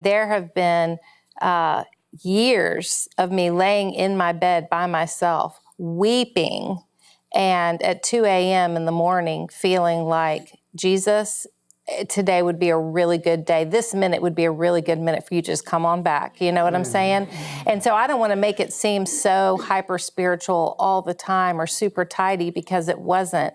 There have been years of me laying in my bed by myself, weeping, and at 2 a.m. in the morning, feeling like, Jesus, today would be a really good day. This minute would be a really good minute for you to just come on back. You know what I'm saying? And so I don't want to make it seem so hyper spiritual all the time or super tidy, because it wasn't.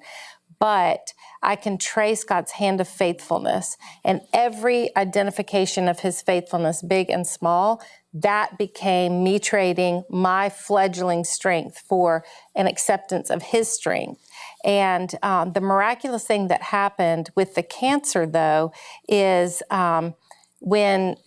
But I can trace God's hand of faithfulness, and every identification of his faithfulness, big and small, that became me trading my fledgling strength for an acceptance of his strength. And the miraculous thing that happened with the cancer, though, is when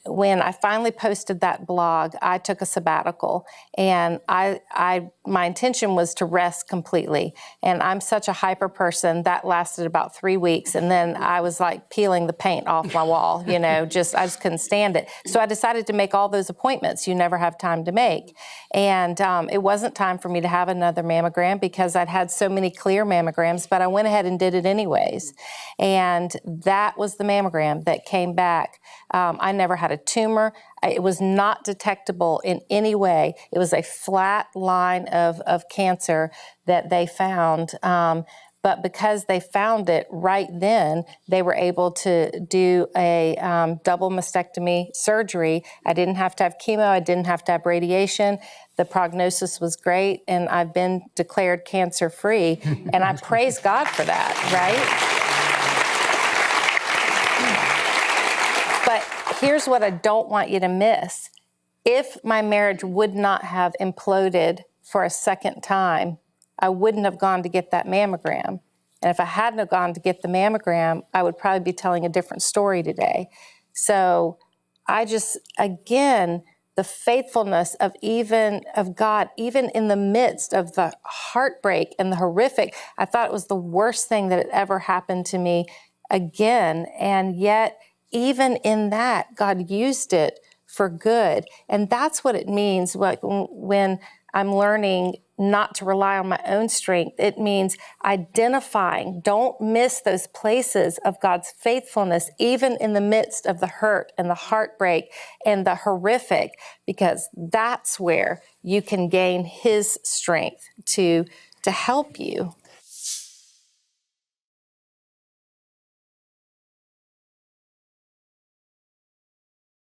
I finally posted that blog, I took a sabbatical, and my intention was to rest completely. And I'm such a hyper person that lasted about 3 weeks, and then I was like peeling the paint off my wall. I just couldn't stand it. So I decided to make all those appointments you never have time to make, and it wasn't time for me to have another mammogram because I'd had so many clear mammograms. But I went ahead and did it anyways, and that was the mammogram that came back. I never had a tumor. It was not detectable in any way. It was a flat line of cancer that they found. But because they found it right then, they were able to do a double mastectomy surgery. I didn't have to have chemo. I didn't have to have radiation. The prognosis was great, and I've been declared cancer-free. And I praise God for that, right? But here's what I don't want you to miss. If my marriage would not have imploded for a second time, I wouldn't have gone to get that mammogram. And if I hadn't have gone to get the mammogram, I would probably be telling a different story today. So I just, again, the faithfulness of God, even in the midst of the heartbreak and the horrific, I thought it was the worst thing that had ever happened to me again. And yet, even in that, God used it for good. And that's what it means when I'm learning not to rely on my own strength. It means identifying. Don't miss those places of God's faithfulness, even in the midst of the hurt and the heartbreak and the horrific, because that's where you can gain his strength to help you.